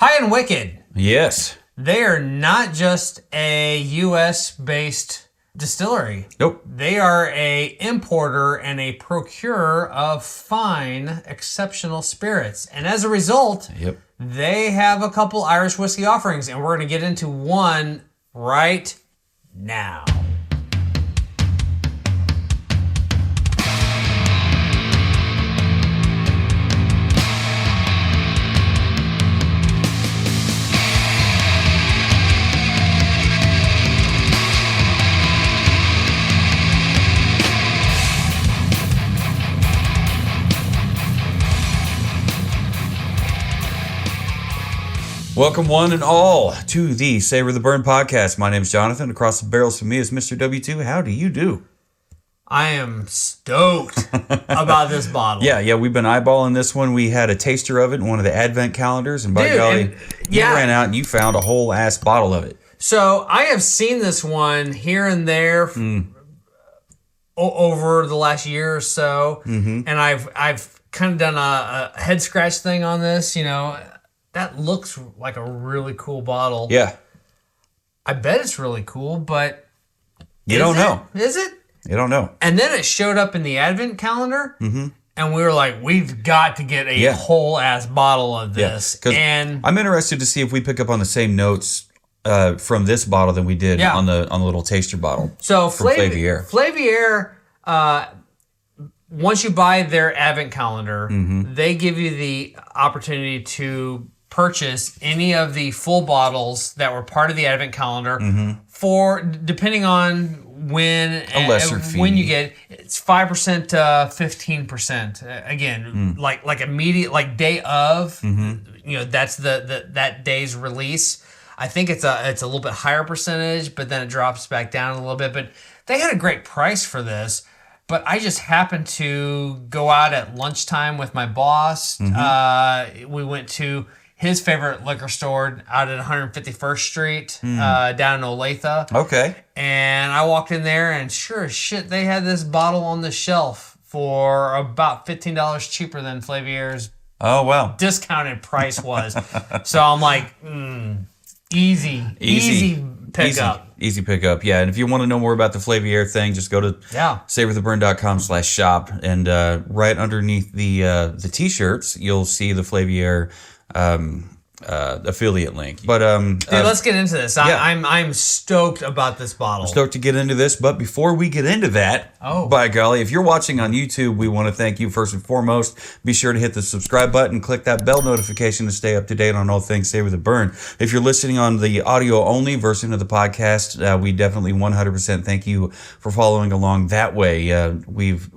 High and Wicked. Yes. They are not just a U.S.-based distillery. Nope. They are a importer and a procurer of fine, exceptional spirits. And as a result, they have a couple Irish whiskey offerings, and we're going to get into one right now. Welcome one and all to the Savor the Burn podcast. My name is Jonathan. Across the barrels from me is Mr. W2. How do you do? I am stoked about this bottle. Yeah, we've been eyeballing this one. We had a taster of it in one of the advent calendars, and by golly, you ran out and you found a whole ass bottle of it. So I have seen this one here and there over the last year or so, and I've kind of done a head scratch thing on this, you know. That looks like a really cool bottle. Yeah. I bet it's really cool, but... You don't know. Is it? You don't know. And then it showed up in the advent calendar, and we were like, we've got to get a whole-ass bottle of this. And I'm interested to see if we pick up on the same notes from this bottle than we did on the little taster bottle. So from Flavier. Flavier, once you buy their advent calendar, they give you the opportunity to purchase any of the full bottles that were part of the advent calendar for, depending on when a lesser fee. When you get it's 5% to 15%. Again, like immediate, like day of, you know, that's that day's release. I think it's a little bit higher percentage, but then it drops back down a little bit. But they had a great price for this. But I just happened to go out at lunchtime with my boss. We went to his favorite liquor store out at 151st Street down in Olathe. Okay. And I walked in there, and sure as shit, they had this bottle on the shelf for about $15 cheaper than Flavier's discounted price was. So I'm like, easy pickup. Easy pickup, yeah. And if you want to know more about the Flavier thing, just go to savortheburn.com/shop, and right underneath the t-shirts, you'll see the Flavier affiliate link. But dude, let's get into this. I'm stoked about this bottle. I'm stoked to get into this, but before we get into that, by golly, if you're watching on YouTube, we want to thank you first and foremost. Be sure to hit the subscribe button, click that bell notification to stay up to date on all things Savor the Burn. If you're listening on the audio only version of the podcast, we definitely 100% thank you for following along that way. We've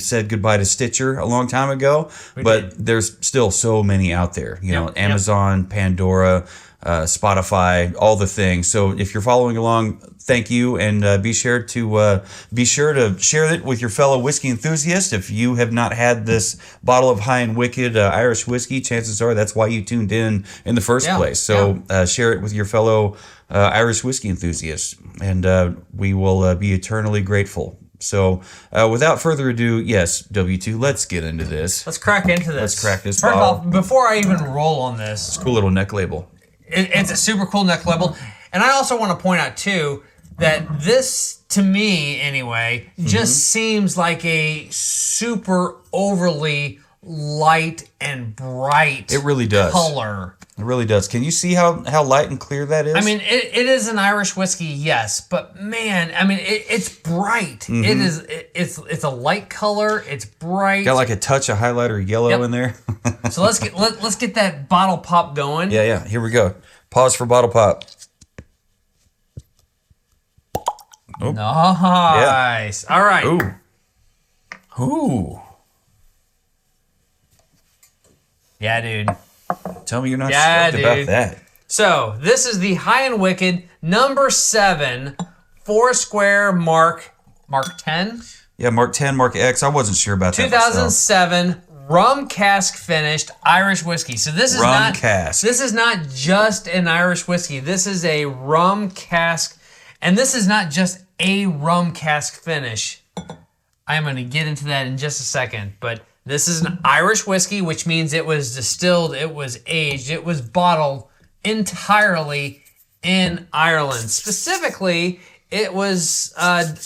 said goodbye to Stitcher a long time ago, but there's still so many out there. You know, Amazon, Pandora, Spotify, all the things. So if you're following along, thank you, and be sure to share it with your fellow whiskey enthusiasts. If you have not had this bottle of High and Wicked Irish whiskey, chances are that's why you tuned in the first place. So share it with your fellow Irish whiskey enthusiasts, and we will be eternally grateful. So, without further ado, yes, W2, let's get into this. Let's crack into this. Let's crack this First bottle. of all, before I even roll on this... It's a cool little neck label. It's a super cool neck label. And I also want to point out, too, that this, to me anyway, just seems like a super overly light and bright It really does. color. It really does. Can you see how light and clear that is? I mean, it is an Irish whiskey, yes, but man, I mean, it's bright. It's a light color. It's bright. Got like a touch of highlighter yellow in there. So let's get that bottle pop going. Yeah. Here we go. Pause for bottle pop. Oh. Nice. Yeah. All right. Ooh. Yeah, dude. Tell me you're not stoked about that. So, this is the High and Wicked number 7 Foursquare Mark 10? Yeah, Mark 10, Mark X. I wasn't sure about that. 2007 rum cask finished Irish whiskey. So this is This is not just an Irish whiskey. This is a rum cask, and this is not just a rum cask finish. I'm going to get into that in just a second, but This is an Irish whiskey, which means it was distilled, it was aged, it was bottled entirely in Ireland. Specifically, it was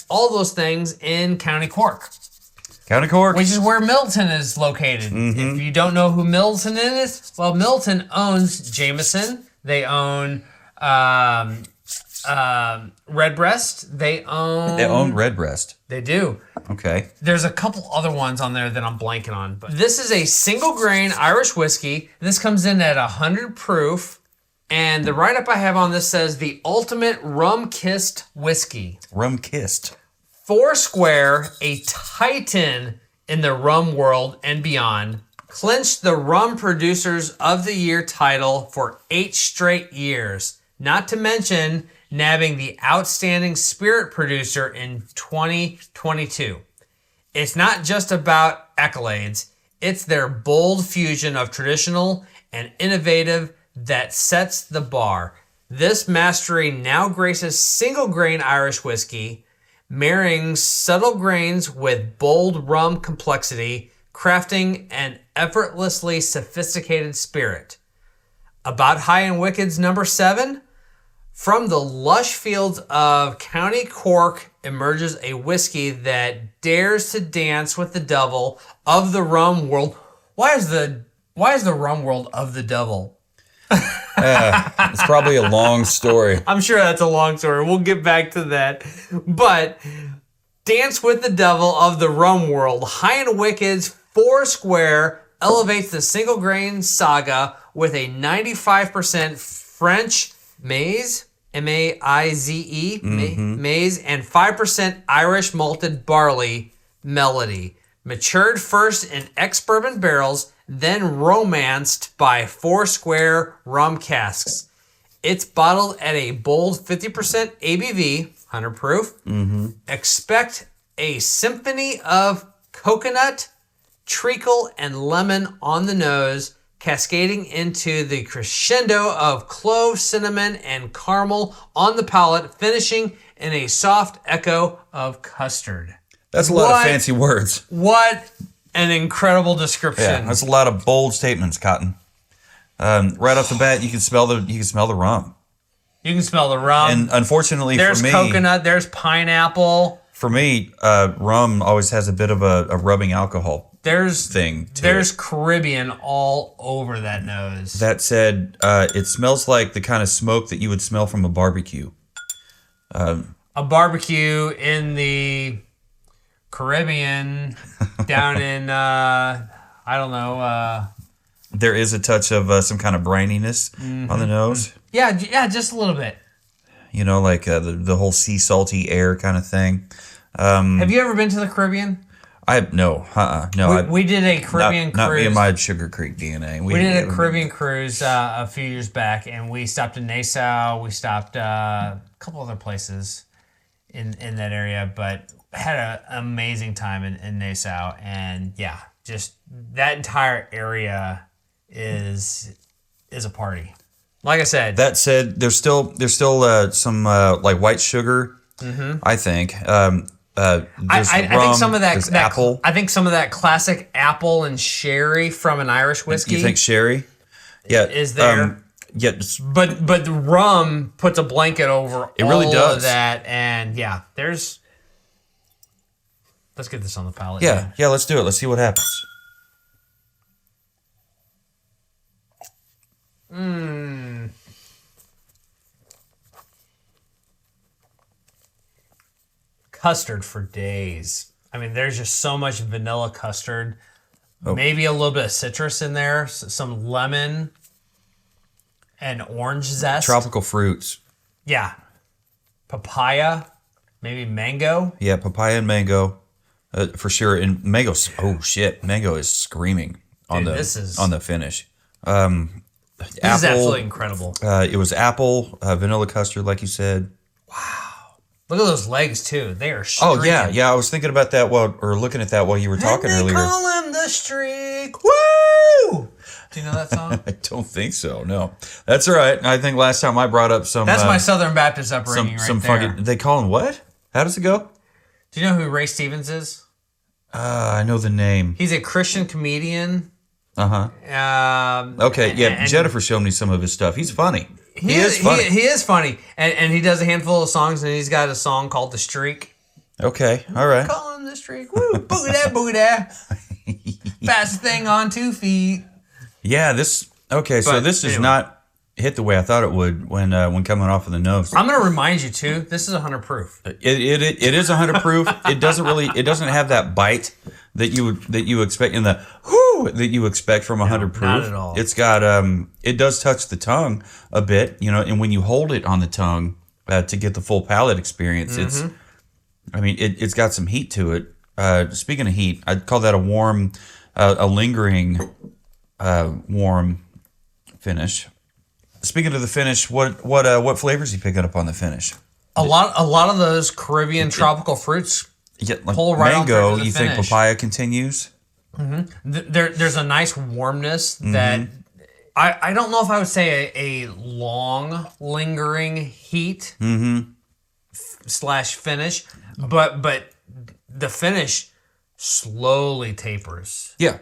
all those things in County Cork. County Cork. Which is where Milton is located. If you don't know who Milton is, well, Milton owns Jameson. They own Redbreast. They own Redbreast. They do. Okay. There's a couple other ones on there that I'm blanking on. But this is a single grain Irish whiskey. This comes in at 100 proof. And the write-up I have on this says the ultimate rum-kissed whiskey. Rum-kissed. Foursquare, a titan in the rum world and beyond, clinched the Rum Producers of the Year title for 8 straight years. Not to mention nabbing the Outstanding Spirit Producer in 2022. It's not just about accolades. It's their bold fusion of traditional and innovative that sets the bar. This mastery now graces single grain Irish whiskey, marrying subtle grains with bold rum complexity, crafting an effortlessly sophisticated spirit. About High and Wicked's number 7, from the lush fields of County Cork emerges a whiskey that dares to dance with the devil of the rum world. Why is the rum world of the devil? It's probably a long story. I'm sure that's a long story. We'll get back to that. But dance with the devil of the rum world. High and Wicked's Foursquare elevates the single grain saga with a 95% French maize, M-A-I-Z-E, maize, and 5% Irish malted barley melody. Matured first in ex-bourbon barrels, then romanced by Foursquare Rum Casks. It's bottled at a bold 50% ABV, 100 proof. Expect a symphony of coconut, treacle, and lemon on the nose, cascading into the crescendo of clove, cinnamon, and caramel on the palate, finishing in a soft echo of custard. That's a lot of fancy words. What an incredible description. Yeah, that's a lot of bold statements, Cotton. Right off the bat, you can smell the rum. You can smell the rum. And unfortunately there's for me, coconut, there's pineapple. For me, rum always has a bit of a rubbing alcohol thing to There's it. Caribbean all over that nose. That said, it smells like the kind of smoke that you would smell from a barbecue. A barbecue in the Caribbean, down in, I don't know. There is a touch of some kind of brininess on the nose. Yeah, just a little bit. You know, like the whole sea salty air kind of thing. Have you ever been to the Caribbean? No. We did a Caribbean cruise. Not me and my Sugar Creek DNA. We did a Caribbean cruise a few years back, and we stopped in Nassau. We stopped a couple other places in that area, but had an amazing time in Nassau. And yeah, just that entire area is a party. Like I said. That said, there's still some like white sugar. I think. I think some of that apple. I think some of that classic apple and sherry from an Irish whiskey. You think sherry? Yeah, is there? But the rum puts a blanket over it really all does. Of that, and yeah, there's. Let's get this on the palate. Yeah, let's do it. Let's see what happens. Custard for days. I mean, there's just so much vanilla custard. Maybe a little bit of citrus in there, some lemon and orange zest. Tropical fruits. Yeah. Papaya, maybe mango. Yeah, papaya and mango, for sure. And mango. Oh shit, mango is screaming on the finish. This is absolutely incredible. It was apple, vanilla custard, like you said. Wow. Look at those legs too. They are streaking. Oh yeah. I was thinking about that looking at that while you were talking and they earlier. Call him the streak. Woo! Do you know that song? I don't think so. No, that's all right. I think last time I brought up some. That's my Southern Baptist upbringing, some there. funky. They call him what? How does it go? Do you know who Ray Stevens is? I know the name. He's a Christian comedian. Okay, yeah. And Jennifer showed me some of his stuff. He's funny. He is funny. He is funny, and he does a handful of songs, and he's got a song called "The Streak." Okay, all right. Call him the Streak. Woo, boogie da. Fastest thing on 2 feet. Yeah, this does not hit the way I thought it would when coming off of the nose. I'm gonna remind you too. This is 100 proof. It is 100 proof. It doesn't have that bite that you expect in the whoo that you expect from 100 proof. Not at all. It's got it does touch the tongue a bit, and when you hold it on the tongue to get the full palate experience, it's got some heat to it. Speaking of heat, I'd call that a warm, a lingering, warm finish. Speaking of the finish, what flavors are you picking up on the finish? A lot of those Caribbean tropical fruits. Yeah, like pull right mango. on through to the You finish. think papaya continues? There's a nice warmness that I don't know if I would say a long lingering heat slash finish, but the finish slowly tapers. Yeah.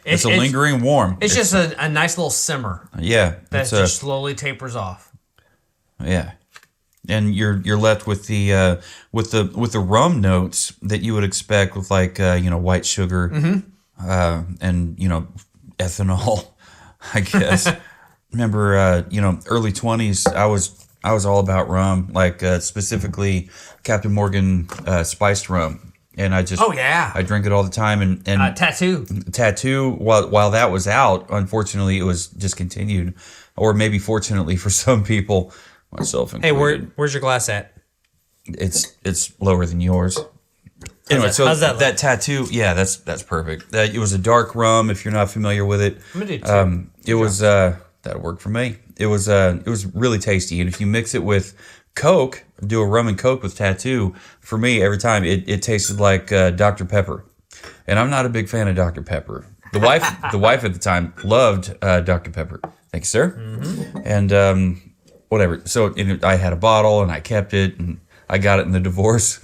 It's a lingering warm. It's just a nice little simmer. Yeah, That just slowly tapers off. Yeah, and you're left with the rum notes that you would expect with white sugar and ethanol, I guess. Remember early 20s, I was all about rum, specifically Captain Morgan spiced rum. And I just I drink it all the time and Tattoo while that was out, unfortunately it was discontinued, or maybe fortunately for some people, myself included. Hey, where's your glass at? It's lower than yours. Anyway, so how's that that Tattoo, yeah, that's perfect. It was a dark rum. If you're not familiar with it, I'm gonna do two. it was that worked for me. It was really tasty, and if you mix it with Coke, do a rum and Coke with Tattoo, for me, every time it tasted like Dr. Pepper. And I'm not a big fan of Dr. Pepper. The wife at the time loved Dr. Pepper. Thank you, sir. And whatever. So I had a bottle and I kept it, and I got it in the divorce.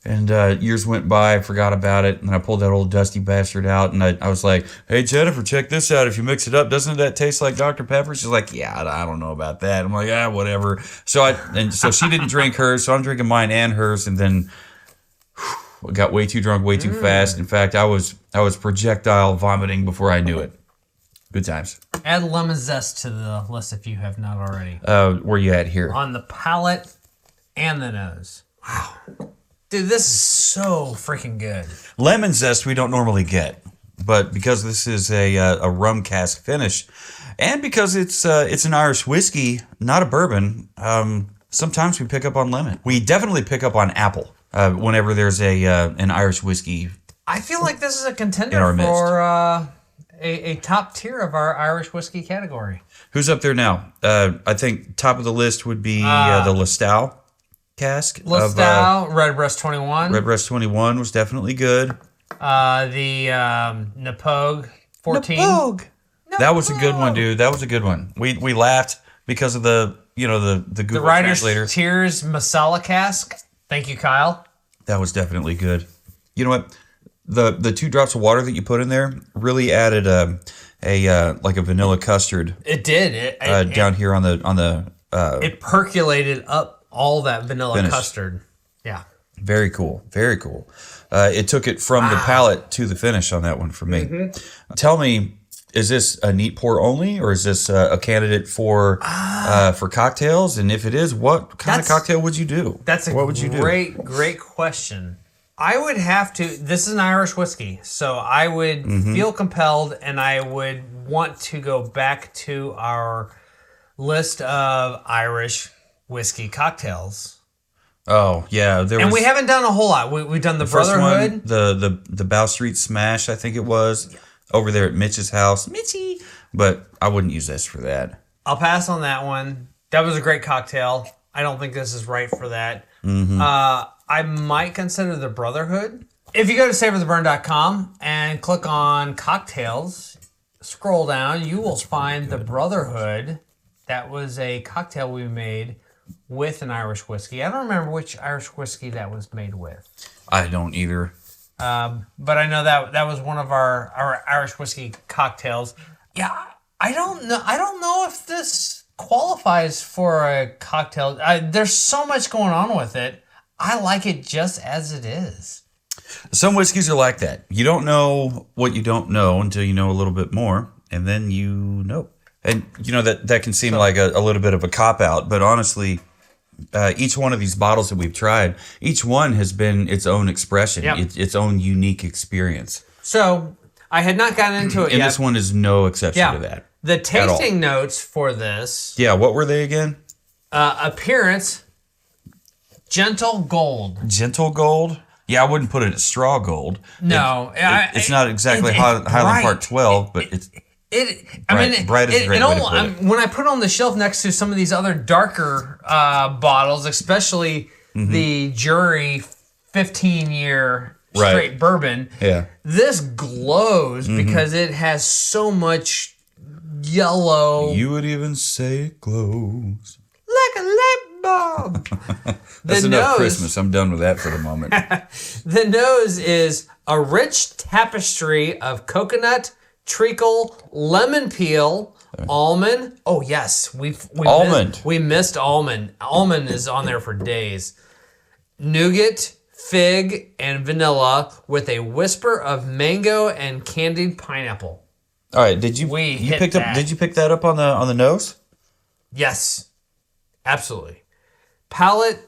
And years went by, I forgot about it, and I pulled that old dusty bastard out, and I was like, "Hey, Jennifer, check this out. If you mix it up, doesn't that taste like Dr. Pepper?" She's like, "Yeah, I don't know about that." I'm like, whatever. So she didn't drink hers, so I'm drinking mine and hers, and then I got way too drunk, way too fast. In fact, I was projectile vomiting before I knew it. Good times. Add lemon zest to the list if you have not already. Where you at here? On the palate and the nose. Wow. Dude, this is so freaking good. Lemon zest we don't normally get, but because this is a rum cask finish, and because it's an Irish whiskey, not a bourbon, sometimes we pick up on lemon. We definitely pick up on apple whenever there's an Irish whiskey. I feel like this is a contender in our midst. for a top tier of our Irish whiskey category. Who's up there now? I think top of the list would be the Listowel cask. Listowel, Redbreast 21. Redbreast 21 was definitely good. The Napogue 14. Napogue. That was a good one, dude. That was a good one. We laughed because of the Google The Writer's Translator. Tears Masala cask. Thank you, Kyle. That was definitely good. You know what? The 2 drops of water that you put in there really added a vanilla custard. It did. Down here on the. It percolated up all that vanilla finish. Custard. Yeah. Very cool. Very cool. It took it from the palate to the finish on that one for me. Tell me, is this a neat pour only, or is this a candidate for cocktails? And if it is, what kind of cocktail would you do? That's a great question. I would have to. This is an Irish whiskey, so I would feel compelled, and I would want to go back to our list of Irish whiskey cocktails. Oh yeah, and we haven't done a whole lot. We've done the Brotherhood, the Bow Street Smash, I think it was, over there at Mitch's house, Mitchy. But I wouldn't use this for that. I'll pass on that one. That was a great cocktail. I don't think this is right for that. I might consider the Brotherhood. If you go to savortheburn.com and click on cocktails, scroll down, you will find the Brotherhood. That was a cocktail we made with an Irish whiskey. I don't remember which Irish whiskey that was made with. I don't either. But I know that was one of our Irish whiskey cocktails. Yeah, I don't know if this qualifies for a cocktail. There's so much going on with it. I like it just as it is. Some whiskeys are like that. You don't know what you don't know until you know a little bit more, and then you know. And that can seem like a little bit of a cop-out, but honestly, each one of these bottles that we've tried, each one has been its own expression, its own unique experience. So I had not gotten into it yet. And this one is no exception to that. The tasting notes for this. Yeah, what were they again? Appearance, gentle gold. Gentle gold? Yeah, I wouldn't put it at straw gold. No. It's not exactly Highland Park 12, but it's... bright is a great way to put it. When I put it on the shelf next to some of these other darker bottles, especially the Jury 15-year straight bourbon, this glows because it has so much yellow. You would even say it glows. Like a light bulb. That's enough Christmas. I'm done with that for the moment. The nose is a rich tapestry of coconut, treacle, lemon peel, almond. Oh yes, we missed almond. Almond is on there for days. Nougat, fig, and vanilla with a whisper of mango and candied pineapple. All right, did you pick that up on the nose? Yes, absolutely. Palate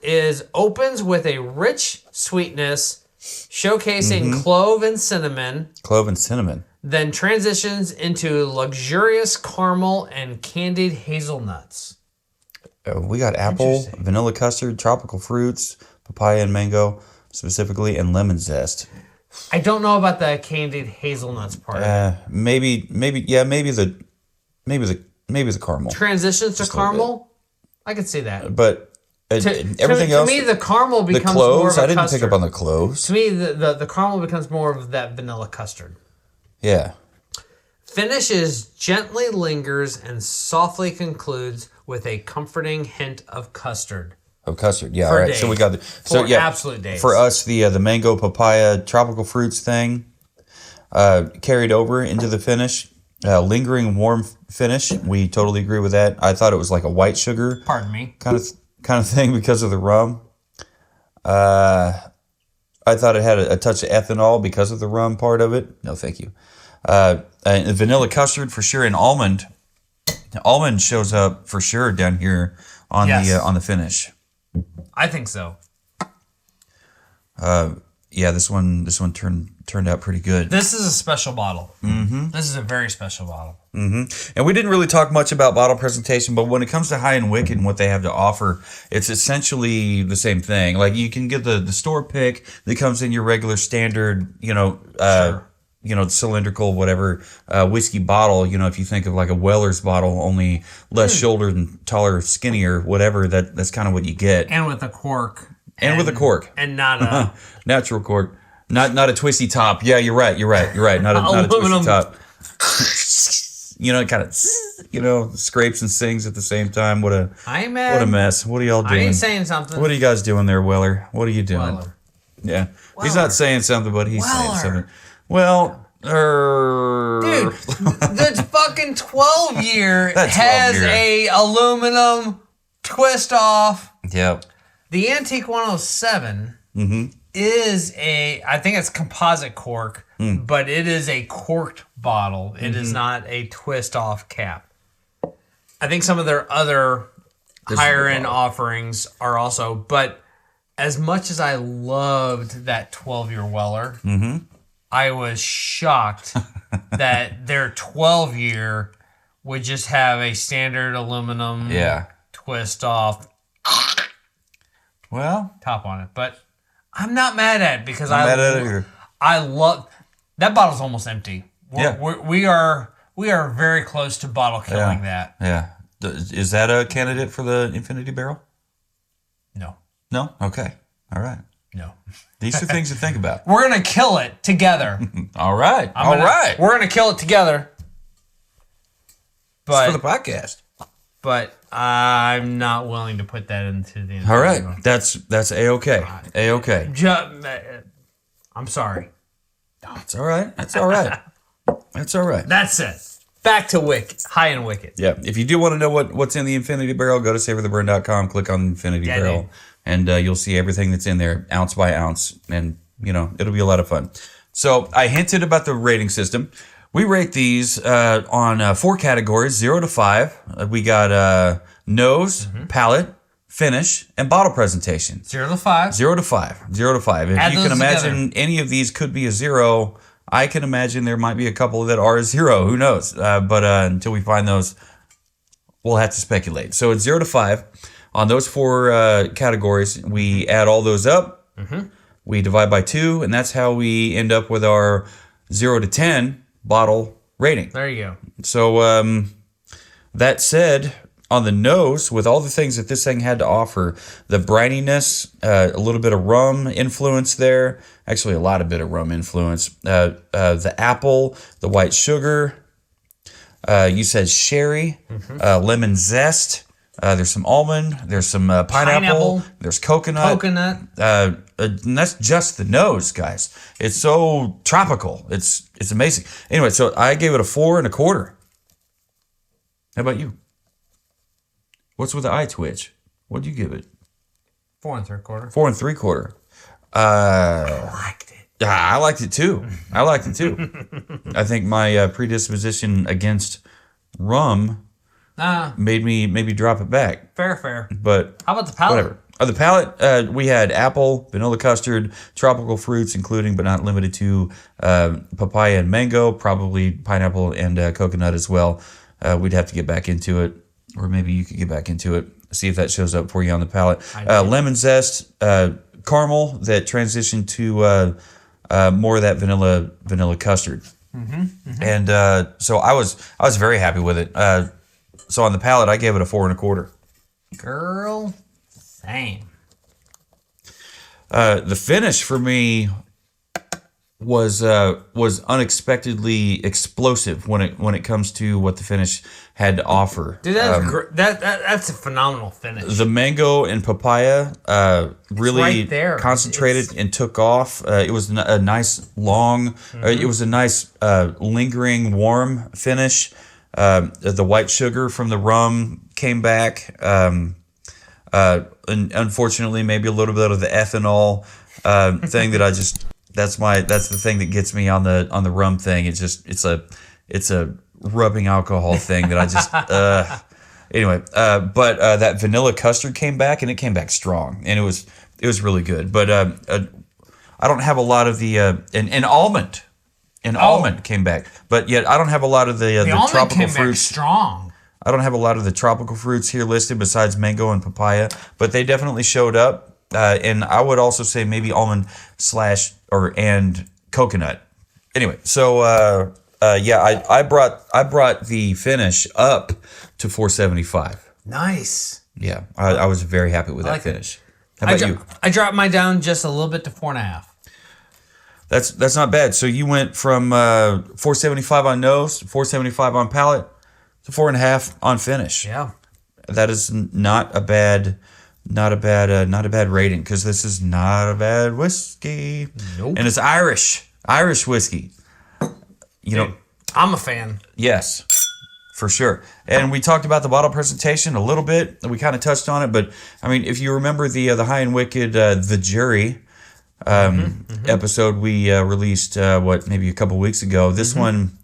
opens with a rich sweetness, showcasing clove and cinnamon. Clove and cinnamon. Then transitions into luxurious caramel and candied hazelnuts. We got apple, vanilla custard, tropical fruits, papaya and mango specifically, and lemon zest. I don't know about the candied hazelnuts part. Maybe the caramel. Transitions to caramel? I could see that. But everything else. To me, the caramel becomes the cloves, more of a I didn't custard. pick up on the cloves. To me, the caramel becomes more of that vanilla custard. Yeah. Finishes gently lingers and softly concludes with a comforting hint of custard. Of custard, yeah. All right. Days. So we got absolute days. For us, the mango, papaya, tropical fruits thing carried over into the finish. Lingering warm finish. We totally agree with that. I thought it was like a white sugar. Pardon me. Kind of thing because of the rum. I thought it had a touch of ethanol because of the rum part of it. No, thank you. Vanilla custard for sure, and almond. Almond shows up for sure down here on the finish. I think so. This one turned out pretty good. This is a special bottle. Mm-hmm. This is a very special bottle. Mm-hmm. And we didn't really talk much about bottle presentation, but when it comes to High and Wicked and what they have to offer, it's essentially the same thing. Like you can get the store pick that comes in your regular standard, cylindrical whatever whiskey bottle. If you think of like a Weller's bottle, only less shouldered and taller, skinnier, whatever. That's kind of what you get. And with a cork. And with a cork. And not a natural cork. Not a twisty top. Yeah, you're right. Not a twisty top. It kind of scrapes and sings at the same time. What a mess. What are y'all doing? I ain't saying something. What are you guys doing there, Weller? What are you doing? Weller. Yeah. Weller. He's not saying something, but he's saying something. Well, dude, the fucking 12-year has a aluminum twist off. Yep. The Antique 107 is I think it's composite cork, but it is a corked bottle. It is not a twist off cap. I think some of their other higher end offerings are also, but as much as I loved that 12-year Weller, I was shocked that their 12-year would just have a standard aluminum twist off top on it. But I'm not mad at it because I love that bottle's almost empty. We are very close to bottle killing that. Yeah. Is that a candidate for the Infinity Barrel? No. No? Okay. All right. No. These are things to think about. We're going to kill it together. All right. We're going to kill it together. But, it's for the podcast. But I'm not willing to put that into the... All right. That's A-okay. A-okay. I'm sorry. That's all right. That's all right. That's all right. That's it. Back to High and Wicked. Yeah. If you do want to know what's in the Infinity Barrel, go to savortheburn.com, click on the Infinity Barrel, and you'll see everything that's in there, ounce by ounce, and it'll be a lot of fun. So I hinted about the rating system. We rate these on 4 categories, 0 to 5. We got nose, palate, finish, and bottle presentation. 0 to 5. 0 to 5. 0 to 5. If you can imagine any of these could be a 0, I can imagine there might be a couple that are a 0. Who knows? But until we find those, we'll have to speculate. So it's 0 to 5. On those 4 categories, we add all those up. We divide by 2, and that's how we end up with our 0 to 10 bottle rating. There you go. So that said, on the nose, with all the things that this thing had to offer, the brininess, a little bit of rum influence there, actually a lot of bit of rum influence, the apple, the white sugar, you said sherry, lemon zest, there's some almond, there's some pineapple, there's coconut. And that's just the nose, guys. It's so tropical. It's amazing. Anyway, so I gave it a 4 1/4. How about you? What's with the eye twitch? What'd you give it? 4 3/4. 4 3/4. I liked it. I liked it too. I think my predisposition against rum made me drop it back. Fair. But how about the palate? Whatever. The palate, we had apple, vanilla custard, tropical fruits, including but not limited to papaya and mango, probably pineapple and coconut as well. We'd have to get back into it. Or maybe you could get back into it, see if that shows up for you on the palate. Lemon zest, caramel that transitioned to more of that vanilla custard. And so I was very happy with it. So on the palate, I gave it a 4 1/4. Girl, same. The finish for me was unexpectedly explosive when it comes to what the finish had to offer. Dude, that's a phenomenal finish. The mango and papaya really right there. Concentrated and took off. It was a nice long. It was a nice lingering warm finish. The white sugar from the rum came back. And unfortunately, maybe a little bit of the ethanol thing that I just. That's the thing that gets me on the rum thing. It's a rubbing alcohol thing that I just anyway. But that vanilla custard came back, and it came back strong, and it was really good. But I don't have a lot of the and almond. Almond came back, but yet I don't have a lot of the tropical fruits. Strong. I don't have a lot of the tropical fruits here listed besides mango and papaya, but they definitely showed up. And I would also say maybe almond and coconut. Anyway, so I brought the finish up to 475. Nice. Yeah, I was very happy with that finish. How about you? I dropped mine down just a little bit to 4.5. That's not bad. So you went from 475 on nose, 475 on palate, to 4.5 on finish. Yeah, that is not a bad rating, because this is not a bad whiskey. Nope. And it's Irish whiskey. Dude, I'm a fan. Yes, for sure. And we talked about the bottle presentation a little bit. We kind of touched on it, but I mean, if you remember the High and Wicked, the Jury episode we released maybe a couple weeks ago. This one,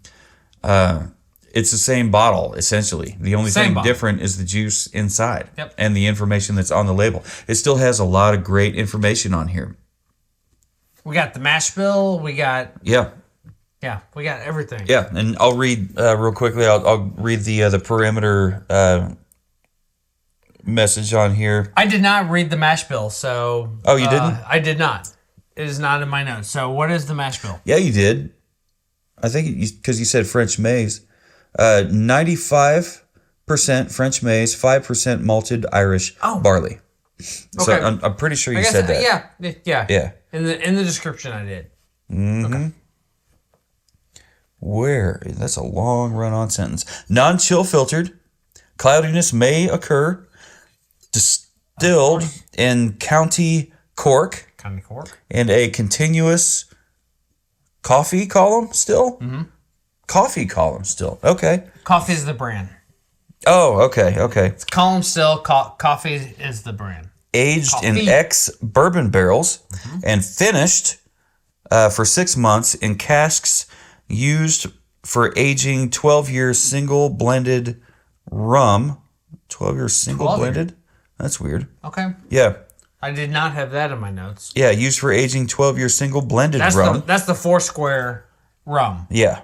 it's the same bottle, essentially. The only thing different is the juice inside and the information that's on the label. It still has a lot of great information on here. We got the mash bill. We got... Yeah, we got everything. Yeah, and I'll read real quickly. I'll read the perimeter message on here. I did not read the mash bill, so... Oh, you didn't? I did not. It is not in my notes. So what is the mash bill? Yeah, you did. I think because you said French maize. 95% French maize, 5% malted Irish barley. So Okay. I'm pretty sure you said that. Yeah. In the description, I did. Mm-hmm. Okay. That's a long run-on sentence. Non-chill filtered. Cloudiness may occur. Distilled in County Cork. County Cork. And a continuous Coffee column still? Mm-hmm. Coffee column still. Okay. Coffee is the brand. Oh, okay. It's column still. Coffee is the brand. Aged in ex-bourbon barrels and finished for 6 months in casks used for aging 12-year single blended rum. 12-year single blended? That's weird. Okay. Yeah. I did not have that in my notes. Yeah, used for aging 12-year single blended rum. That's the Foursquare rum. Yeah.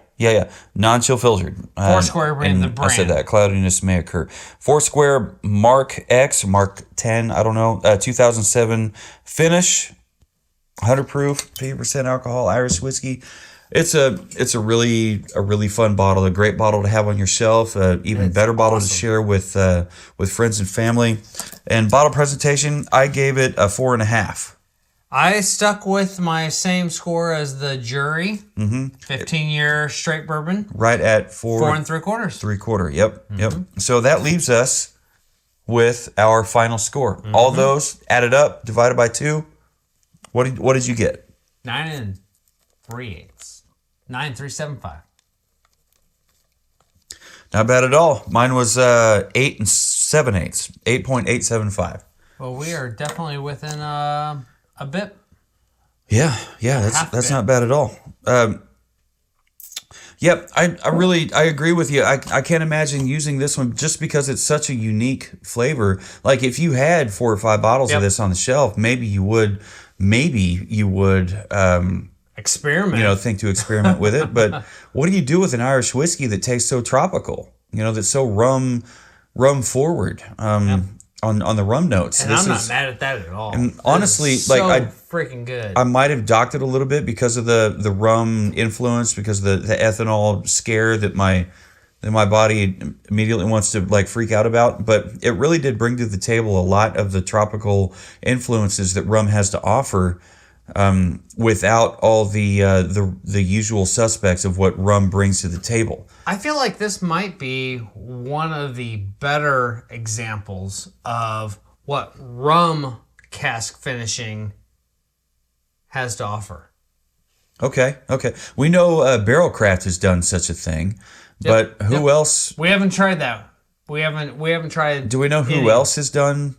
Non-chill filtered. Foursquare brand, the brand. I said that. Cloudiness may occur. Foursquare Mark X, Mark 10, I don't know. 2007 finish. 100 proof, 50% alcohol, Irish whiskey. It's a really fun bottle, a great bottle to have on your shelf, even better bottle to share with friends and family. And bottle presentation, I gave it a 4.5. I stuck with my same score as the jury. 15-year straight bourbon. Right at 4 4 3/4. 3/4. Yep. So that leaves us with our final score. All those added up, divided by 2. What did you get? 9 3/8. 9.375. Not bad at all. Mine was 8 7/8. 8.875. Well, we are definitely within a bit. Yeah, that's not bad at all. Yep, I agree with you. I can't imagine using this one just because it's such a unique flavor. Like if you had 4 or 5 bottles of this on the shelf, maybe you would experiment. Think to experiment with it. But what do you do with an Irish whiskey that tastes so tropical? That's so rum forward. On the rum notes. And I'm not mad at that at all. And honestly, freaking good. I might have docked it a little bit because of the rum influence, because of the ethanol scare that my body immediately wants to freak out about. But it really did bring to the table a lot of the tropical influences that rum has to offer, without all the usual suspects of what rum brings to the table. I feel like this might be one of the better examples of what rum cask finishing has to offer. Okay. We know Barrel Craft has done such a thing, but who else? We haven't tried that. We haven't tried. Do we know who else has done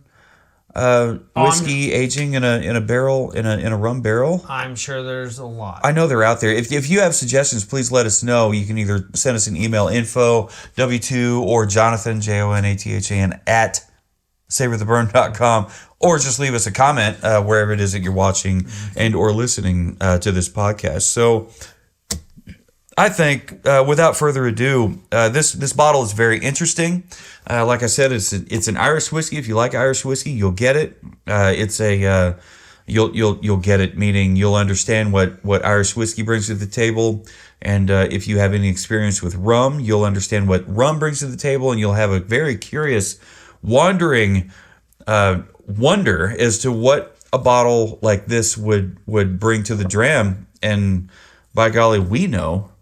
whiskey aging in a barrel, in a rum barrel? I'm sure there's a lot. I know they're out there. If you have suggestions, please let us know. You can either send us an email, info.w2, or Jonathan, JONATHAN, at savortheburn.com, or just leave us a comment wherever it is that you're watching and or listening to this podcast. So I think, without further ado, this bottle is very interesting. Like I said, it's an Irish whiskey. If you like Irish whiskey, you'll get it. You'll get it, meaning you'll understand what Irish whiskey brings to the table. And if you have any experience with rum, you'll understand what rum brings to the table, and you'll have a very curious, wandering wonder as to what a bottle like this would bring to the dram. And by golly, we know.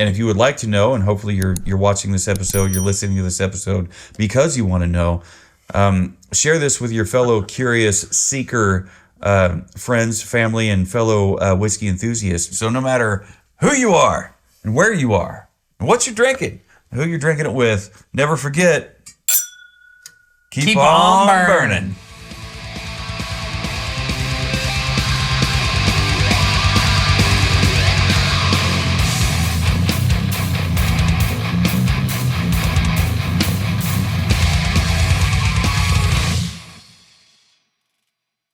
And if you would like to know, and hopefully you're watching this episode, you're listening to this episode because you want to know, share this with your fellow curious seeker friends, family, and fellow whiskey enthusiasts. So no matter who you are and where you are and what you're drinking, and who you're drinking it with, never forget, keep on burning.